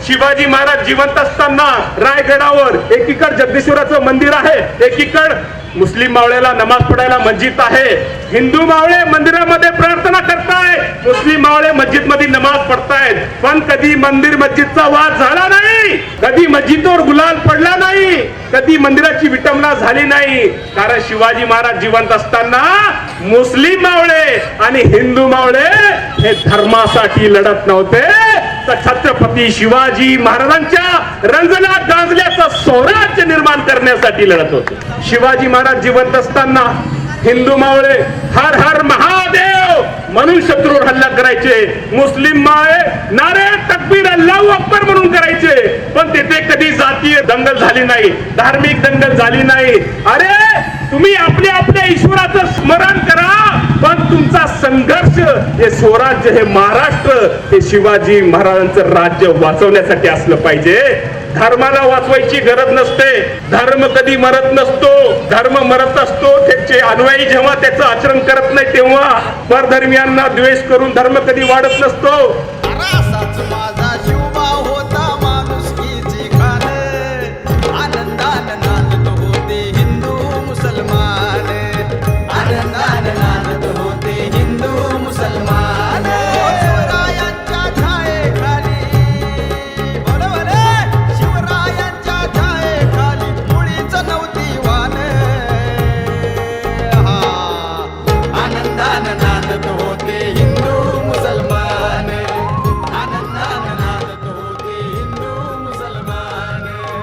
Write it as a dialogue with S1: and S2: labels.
S1: शिवाजी महाराज जिवंत असताना रायगडावर एकीकडे जगदीश्वराचं मंदिर आहे, एकीकडे मुस्लिम मावळ्याला नमाज पडायला मस्जिद आहे. हिंदू मावळे मंदिरामध्ये प्रार्थना करताय, मुस्लिम मावळे मस्जिद मध्ये नमाज पडतायत. पण कधी मंदिर मस्जिदचा वाद झाला नाही, कधी मस्जिदवर गुलाल पडला नाही, कधी मंदिराची विटंबना झाली नाही. कारण शिवाजी महाराज जिवंत असताना मुस्लिम मावळे आणि हिंदू मावळे हे धर्मासाठी लढत नव्हते, तर छत्रपती शिवाजी महाराजांच्या रंजल्या गाजल्याचं स्वराज्य निर्माण करण्यासाठी लढत होते. शिवाजी महाराज जिवंत असताना हिंदू मावळे हर हर महादेव म्हणून शत्रूवर हल्ला करायचे, मुस्लिम मावळे नारे तकबीर अल्लाहू अकबर म्हणून करायचे. पण तेथे कधी जातीय दंगल झाली नाही, धार्मिक दंगल झाली नाही. अरे तुम्ही आपल्या आपल्या ईश्वराचं स्मरण करा, पण तुमचा संघर्ष हे स्वराज्य, हे महाराष्ट्र, हे शिवाजी महाराजांचं राज्य वाचवण्यासाठी असलं पाहिजे. धर्माला वाचवायची गरज नसते, धर्म कधी मरत नसतो, धर्म मरत असतो त्याचे अनुयायी जेव्हा त्याचं आचरण करत नाही तेव्हा. परधर्मियांना द्वेष करून धर्म कधी वाढत नसतो.